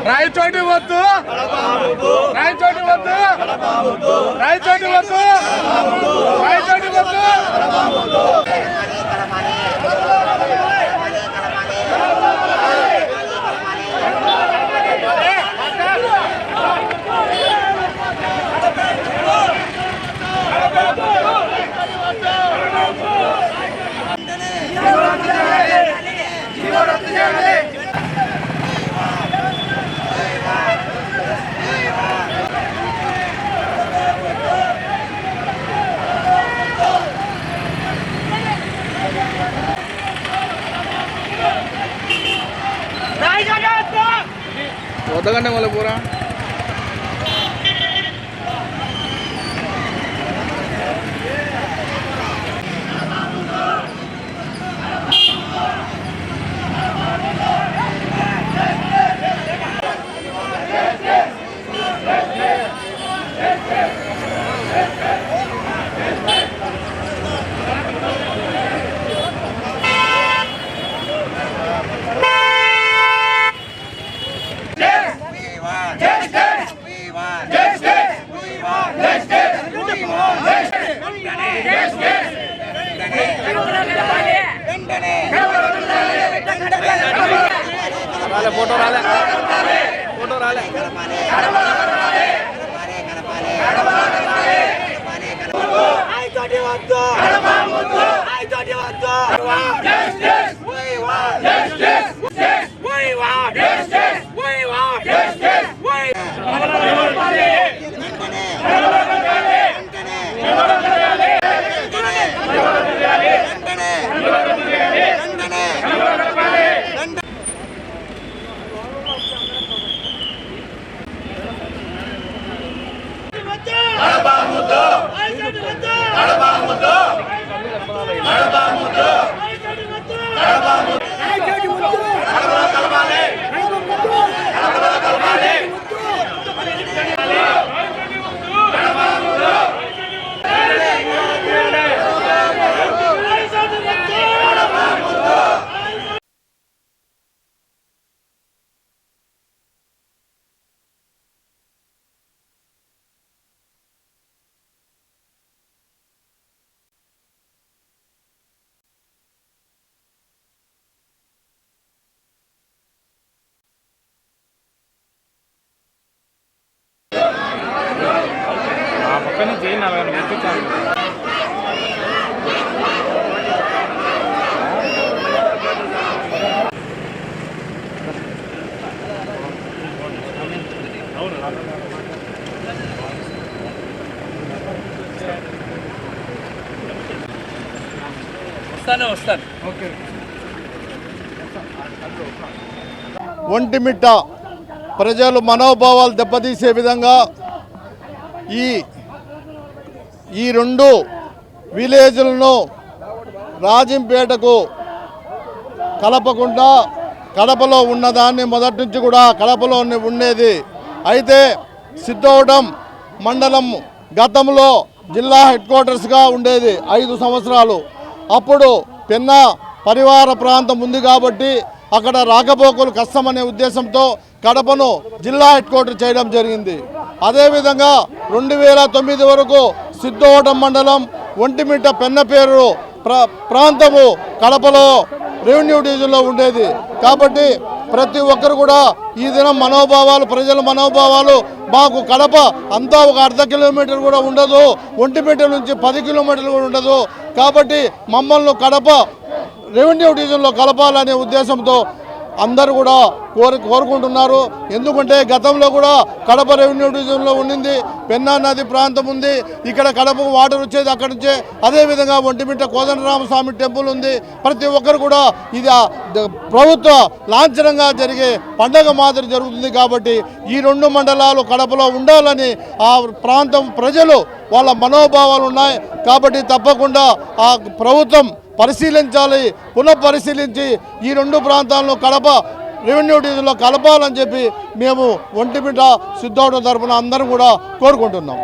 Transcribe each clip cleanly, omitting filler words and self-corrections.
రాయచోటి వద్దు, రాయచోటి వద్దు, రాయచోటి వద్దు, రాయచోటి వద్దు. వద్దగంటే మళ్ళీ పూరా फोटो राले फोटो राले आई चोटी वद्दु आई चोटी वद्दु justice we want justice we want justice we want justice we Vontimitta ప్రజలు మనోభావాలు దెబ్బతీసే విధంగా ఈ రెండు విలేజ్లను రాజంపేటకు కలపకుండా కడపలో ఉన్నదాన్ని మొదటి నుంచి కూడా కడపలో ఉండేది. అయితే సిద్ధవటం మండలం గతంలో జిల్లా హెడ్ క్వార్టర్స్గా ఉండేది 5 సంవత్సరాలు. అప్పుడు పెన్నా పరివార ప్రాంతం ఉంది కాబట్టి అక్కడ రాకపోకలు కష్టమనే ఉద్దేశంతో కడపను జిల్లా హెడ్ క్వార్టర్ చేయడం జరిగింది. అదేవిధంగా 2009 వరకు సిద్ధవటం మండలం ఒంటిమిట్ట పెన్నపేరు ప్రాంతము కడపలో రెవెన్యూ డివిజన్లో ఉండేది. కాబట్టి ప్రతి ఒక్కరు కూడా ఈ దినం మనోభావాలు ప్రజల మనోభావాలు మాకు కడప అంతా ఒక అర్ధ కిలోమీటర్ కూడా ఉండదు, ఒంటిమిట్ట నుంచి 10 కిలోమీటర్లు కూడా ఉండదు. కాబట్టి మమ్మల్ని కడప రెవెన్యూ డివిజన్లో కలపాలనే ఉద్దేశంతో అందరూ కూడా కోరుకుంటున్నారు. ఎందుకంటే గతంలో కూడా కడప రెవెన్యూ డివిజన్లో ఉండింది, పెన్నా నది ప్రాంతం ఉంది, ఇక్కడ కడపకు వాటర్ వచ్చేది అక్కడి నుంచే. అదేవిధంగా ఒంటిమిట్ట కోదండరామస్వామి టెంపుల్ ఉంది. ప్రతి ఒక్కరు కూడా ఇది ప్రభుత్వ లాంఛనంగా జరిగే పండగ మాదిరి జరుగుతుంది. కాబట్టి ఈ 2 మండలాలు కడపలో ఉండాలని ఆ ప్రాంతం ప్రజలు వాళ్ళ మనోభావాలు ఉన్నాయి. కాబట్టి తప్పకుండా ఆ ప్రభుత్వం పరిశీలించాలి, పునఃపరిశీలించి ఈ 2 ప్రాంతాలను కడప రెవెన్యూ డివిజన్లో కలపాలని చెప్పి మేము ఒంటిమిట్ట సిద్ధోటం తరఫున అందరం కూడా కోరుకుంటున్నాం.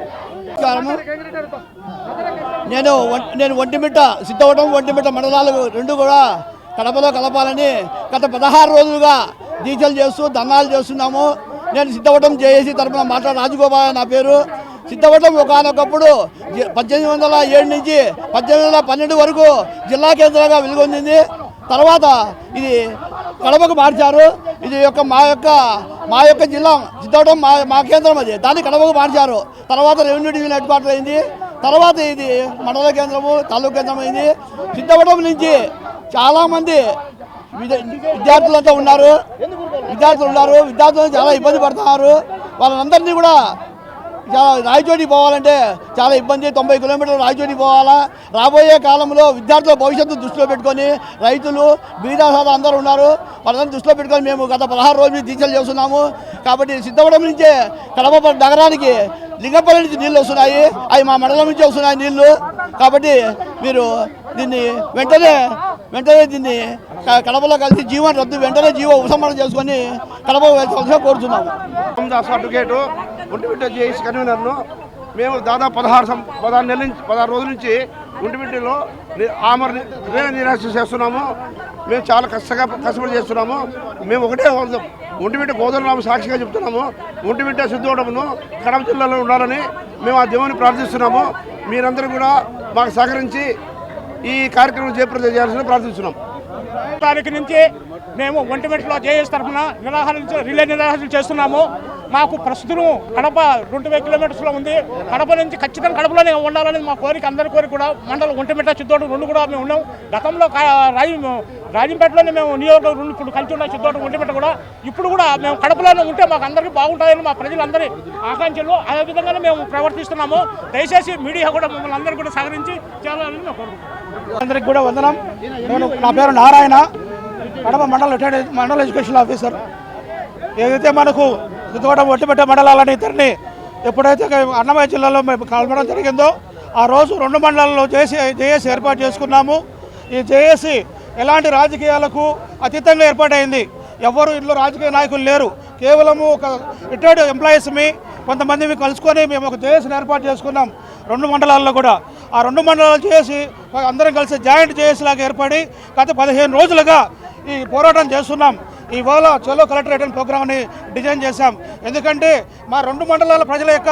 నేను ఒంటిమిట్ట సిద్ధోటం ఒంటిమిట్ట మండలాలు 2 కూడా కడపలో కలపాలని గత 16 రోజులుగా దీక్షలు చేస్తూ ధర్నాలు చేస్తున్నాము. నేను సిద్ధవటం జేఏసీ తరఫున రాజగోపాల్ నా పేరు. సిద్ధవటం ఒకనొకప్పుడు 1807 నుంచి 1812 వరకు జిల్లా కేంద్రంగా వెలుగొందింది. తర్వాత ఇది కడపకు మార్చారు. ఇది మా యొక్క జిల్లా సిద్ధవటం మా కేంద్రం, అది దాన్ని కడపకు మార్చారు. తర్వాత రెవెన్యూ డివిజన్ హెడ్ క్వార్టర్ అయింది. తర్వాత ఇది మండల కేంద్రము, తాలూకు కేంద్రం అయింది. సిద్ధవటం నుంచి చాలామంది విద్యార్థులు ఉన్నారు. విద్యార్థులు చాలా ఇబ్బంది పడుతున్నారు. వాళ్ళందరినీ కూడా రాయచోటికి పోవాలంటే చాలా ఇబ్బంది. 90 కిలోమీటర్లు రాయచోటికి పోవాలా. రాబోయే కాలంలో విద్యార్థుల భవిష్యత్తు దృష్టిలో పెట్టుకొని రైతులు బీదాసాలు అందరూ ఉన్నారు. వాళ్ళని దృష్టిలో పెట్టుకొని మేము గత 16 రోజులు దీక్షలు చేస్తున్నాము. కాబట్టి సిద్ధవటం నుంచే కడప నగరానికి లింగపల్లి నుంచి నీళ్ళు వస్తున్నాయి. అవి మా మండలం నుంచి వస్తున్నాయి నీళ్లు. కాబట్టి మీరు దీన్ని వెంటనే దీన్ని కడపలో కలిసి జీవన రద్దు వెంటనే ఉపసంహరణ చేసుకొని కడప వెళ్ళవలసిగా కోరుతున్నాము. అడ్వకేటు ఒంటిమిట్ట జేఏసీ కన్వీనర్ను. మేము దాదాపు 16 రోజుల నుంచి ఒంటిమిట్టలో ఆమరణ నిరాశ చేస్తున్నాము. మేము చాలా కష్టపడి చేస్తున్నాము. మేము ఒకటే ఒంటిమిట్ట కోదండరామ సాక్షిగా చెప్తున్నాము. ఒంటిమిట్ట సిద్ధోటమును కడప జిల్లాలో ఉండాలని మేము ఆ దేవుని ప్రార్థిస్తున్నాము. మీరందరూ కూడా మాకు సహకరించి ఈ కార్యక్రమం జయప్రదం చేయాల్సిన ప్రార్థిస్తున్నాం. తారీఖు నుంచి మేము ఒంటిమిట్టలో జేఏసీ తరఫున రిలే నిరాహారాలు చేస్తున్నాము. మాకు ప్రస్తుతం కడప 2000 కిలోమీటర్స్లో ఉంది. కడప నుంచి ఖచ్చితంగా కడపలోనే ఉండాలనేది మా కోరిక, అందరి కోరిక కూడా. మండలం ఒంటిమిట్ట సిద్ధోటం 2 కూడా మేము ఉన్నాం. గతంలో రాజంపేటలోనే మేము నియోజకవర్గం 2 ఇప్పుడు కలిసి ఉన్నాం. సిద్ధోటం ఒంటిమిట్ట కూడా ఇప్పుడు కూడా మేము కడపలోనే ఉంటే మాకు అందరికీ బాగుంటాయని మా ప్రజలందరి ఆకాంక్షలు. అదేవిధంగానే మేము ప్రవర్తిస్తున్నాము. దయచేసి మీడియా కూడా మమ్మల్ని అందరూ కూడా సహకరించి చేయాలని మేము కోరుకుంటున్నాం. అందరికి కూడా వందనం. నా పేరు నారాయణ, కడప మండల ఎడ్యుకేషన్ ఆఫీసర్. ఏదైతే మనకు సిద్ధవటం ఒంటిమిట్ట మండలాలని ఇద్దరిని ఎప్పుడైతే అన్నమయ్య జిల్లాలో మేము కలపడం జరిగిందో ఆ రోజు 2 మండలాల్లో జేఏసీ ఏర్పాటు చేసుకున్నాము. ఈ జేఏసీ ఎలాంటి రాజకీయాలకు అతీతంగా ఏర్పాటైంది. ఎవరు ఇంట్లో రాజకీయ నాయకులు లేరు. కేవలము ఒక రిటైర్డ్ ఎంప్లాయీస్ని కొంతమంది కలుసుకొని మేము ఒక జేఏసీని ఏర్పాటు చేసుకున్నాం 2 మండలాల్లో కూడా. ఆ 2 మండలాలు చేసి అందరం కలిసి జాయింట్ జేఏసీ లాగా ఏర్పడి గత 15 రోజులుగా ఈ పోరాటం చేస్తున్నాం. ఇవాళ చలో కలెక్టరేట్ ప్రోగ్రామ్ని డిజైన్ చేశాం. ఎందుకంటే మా 2 మండలాల ప్రజల యొక్క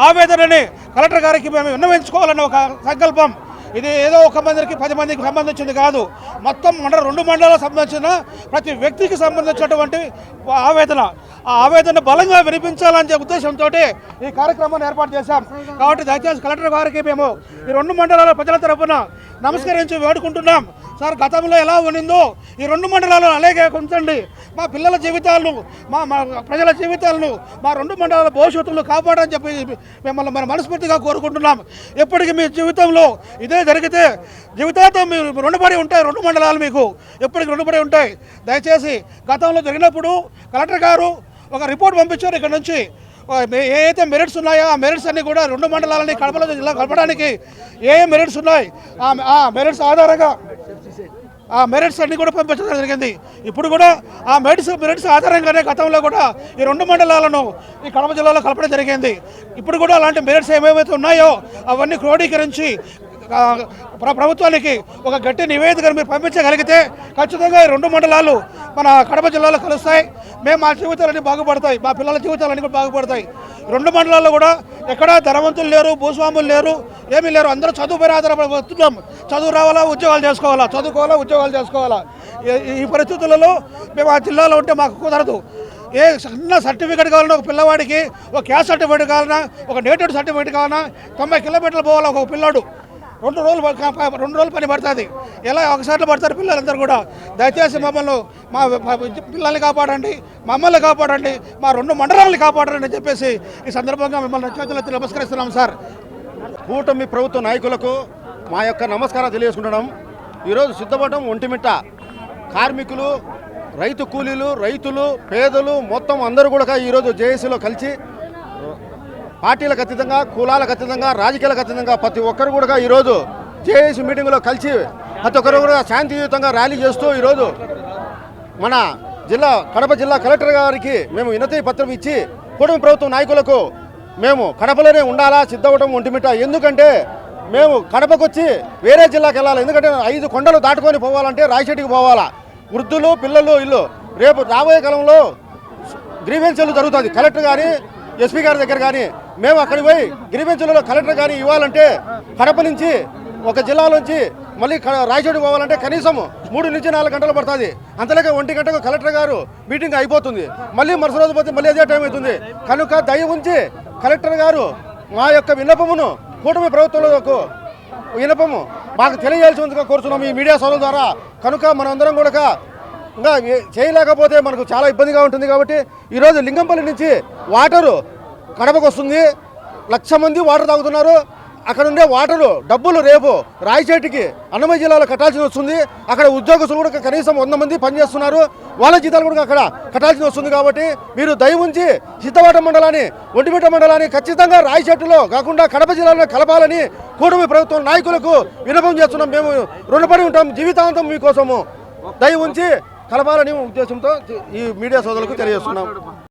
ఆవేదనని కలెక్టర్ గారికి మేము విన్నవించుకోవాలన్న ఒక సంకల్పం. ఇది ఏదో 1 మందికి 10 మందికి సంబంధించింది కాదు. మొత్తం 2 మండలాలకు సంబంధించిన ప్రతి వ్యక్తికి సంబంధించినటువంటి ఆవేదన, ఆ ఆవేదన బలంగా వినిపించాలనే ఉద్దేశంతో ఈ కార్యక్రమాన్ని ఏర్పాటు చేశాం. కాబట్టి దయచేసి కలెక్టర్ గారికి మేము ఈ 2 మండలాల ప్రజల తరఫున నమస్కరించి వేడుకుంటున్నాం. సార్, గతంలో ఎలా ఉన్నిందో ఈ 2 మండలాలు అలాగే ఉంచండి. మా పిల్లల జీవితాలను, మా ప్రజల జీవితాలను, మా 2 మండలాల భవిష్యత్తును కాపాడని చెప్పి మిమ్మల్ని మనం మనస్ఫూర్తిగా కోరుకుంటున్నాం. ఎప్పటికీ మీ జీవితంలో ఇదే జరిగితే జీవితాంతం మీరు రుణపడి ఉంటాయి. 2 మండలాలు మీకు ఎప్పటికీ రుణపడి ఉంటాయి. దయచేసి గతంలో జరిగినప్పుడు కలెక్టర్ గారు ఒక రిపోర్ట్ పంపించారు. ఇక్కడ నుంచి ఏదైతే మెరిట్స్ ఉన్నాయో ఆ మెరిట్స్ అన్నీ కూడా 2 మండలాలని కడపలో జిల్లా కలపడానికి ఏ మెరిట్స్ ఉన్నాయి ఆ మెరిట్స్ ఆధారంగా ఆ మెరిట్స్ అన్నీ కూడా పంపించడం జరిగింది. ఇప్పుడు కూడా ఆ మెరిట్స్ ఆధారంగానే గతంలో కూడా ఈ 2 మండలాలను ఈ కడప జిల్లాలో కలపడం జరిగింది. ఇప్పుడు కూడా అలాంటి మెరిట్స్ ఏమేమైతే ఉన్నాయో అవన్నీ క్రోడీకరించి ప్రభుత్వానికి ఒక గట్టి నివేదికను మీరు పంపించగలిగితే ఖచ్చితంగా ఈ 2 మండలాలు మన కడప జిల్లాలో కలుస్తాయి. మేము మా జీవితాలన్నీ బాగుపడతాయి, మా పిల్లల జీవితాలన్నీ కూడా బాగుపడతాయి. 2 మండలాల్లో కూడా ఎక్కడా ధనవంతులు లేరు, భూస్వాములు లేరు, ఏమీ లేరు. అందరూ చదువుపై ఆధారపడుతున్నాం. చదువు రావాలా, ఉద్యోగాలు చేసుకోవాలా, చదువుకోవాలా, ఉద్యోగాలు చేసుకోవాలా. ఈ పరిస్థితులలో మేము ఆ జిల్లాలో ఉంటే మాకు కుదరదు. ఏ చిన్న సర్టిఫికేట్ కావాలన్నా ఒక పిల్లవాడికి, ఒక క్యాస్ట్ సర్టిఫికేట్ కావాలన్నా, ఒక నేటివ్ సర్టిఫికేట్ కావాలన్నా 90 కిలోమీటర్లు పోవాలా ఒక పిల్లాడు. 2 రోజులు పని పడుతుంది. ఎలా ఒకసారి పడతారు పిల్లలందరూ కూడా. దయచేసి మమ్మల్ని మా పిల్లల్ని కాపాడండి, మమ్మల్ని కాపాడండి, మా 2 మండలాలను కాపాడండి అని చెప్పేసి ఈ సందర్భంగా మిమ్మల్ని చేతులెత్తి నమస్కరిస్తున్నాం సార్. కూటమి ప్రభుత్వ నాయకులకు మా యొక్క నమస్కారం తెలియజేసుకుంటున్నాం. ఈరోజు సిద్ధపడటం ఒంటిమిట్ట కార్మికులు, రైతు కూలీలు, రైతులు, పేదలు మొత్తం అందరూ కూడా ఈరోజు జేఏసీలో కలిసి పార్టీలకు అతీతంగా, కులాలకు అతీతంగా, రాజకీయాలకు అతీతంగా ప్రతి ఒక్కరు కూడా ఈరోజు జేఏసీ మీటింగ్లో కలిసి ప్రతి ఒక్కరు కూడా శాంతియుతంగా ర్యాలీ చేస్తూ ఈరోజు మన కడప జిల్లా కలెక్టర్ గారికి మేము వినతి పత్రం ఇచ్చి కూటమి ప్రభుత్వ నాయకులకు మేము కడపలోనే ఉండాలా సిద్ధవటం ఒంటిమిట్ట, ఎందుకంటే మేము కడపకు వచ్చి వేరే జిల్లాకి వెళ్ళాలి. ఎందుకంటే 5 కొండలు దాటుకొని పోవాలంటే రాయచెట్టుకి పోవాలా. వృద్ధులు, పిల్లలు, ఇల్లు రేపు రాబోయే కాలంలో గ్రీవెన్సీలు జరుగుతుంది. కలెక్టర్ కానీ ఎస్పీ గారి దగ్గర కానీ మేము అక్కడికి పోయి గ్రీవెన్సీలలో కలెక్టర్ కానీ ఇవ్వాలంటే కడప నుంచి ఒక జిల్లా నుంచి మళ్ళీ రాయచోటికి పోవాలంటే కనీసం 3 నుంచి 4 గంటలు పడుతుంది. అంతలేక 1 గంటకు కలెక్టర్ గారు మీటింగ్ అయిపోతుంది. మళ్ళీ మరుసటి రోజు పోతే మళ్ళీ అదే టైం అవుతుంది. కనుక దయ ఉంచి కలెక్టర్ గారు మా యొక్క విన్నపమును కూటమి ప్రభుత్వంలో విన్నపము మాకు తెలియజేయాల్సిందిగా కోరుతున్నాం ఈ మీడియా సోదరుల ద్వారా. కనుక మనందరం కూడా ఇంకా చేయలేకపోతే మనకు చాలా ఇబ్బందిగా ఉంటుంది. కాబట్టి ఈరోజు లింగంపల్లి నుంచి వాటరు కడపకు వస్తుంది. 1,00,000 మంది వాటర్ తాగుతున్నారు. అక్కడ ఉండే వాటరు డబ్బులు రేపు రాయచేటికి అన్నమయ్య జిల్లాలో కట్టాల్సి వస్తుంది. అక్కడ ఉద్యోగస్తులు కూడా కనీసం 100 మంది పనిచేస్తున్నారు. వాళ్ళ జీతాలు కూడా అక్కడ కట్టాల్సి వస్తుంది. కాబట్టి మీరు దయ ఉంచి సిద్ధవటం మండలాన్ని, ఒంటిమిట్ట మండలాన్ని ఖచ్చితంగా రాయచేట్టులో కాకుండా కడప జిల్లాలో కలపాలని కూటమి ప్రభుత్వం నాయకులకు విన్నపం చేస్తున్నాం. మేము రుణపడి ఉంటాం జీవితాంతం మీకోసము. దయ ఉంచి కలపాలని ఉద్దేశంతో ఈ మీడియా సోదరులకు తెలియజేస్తున్నాం.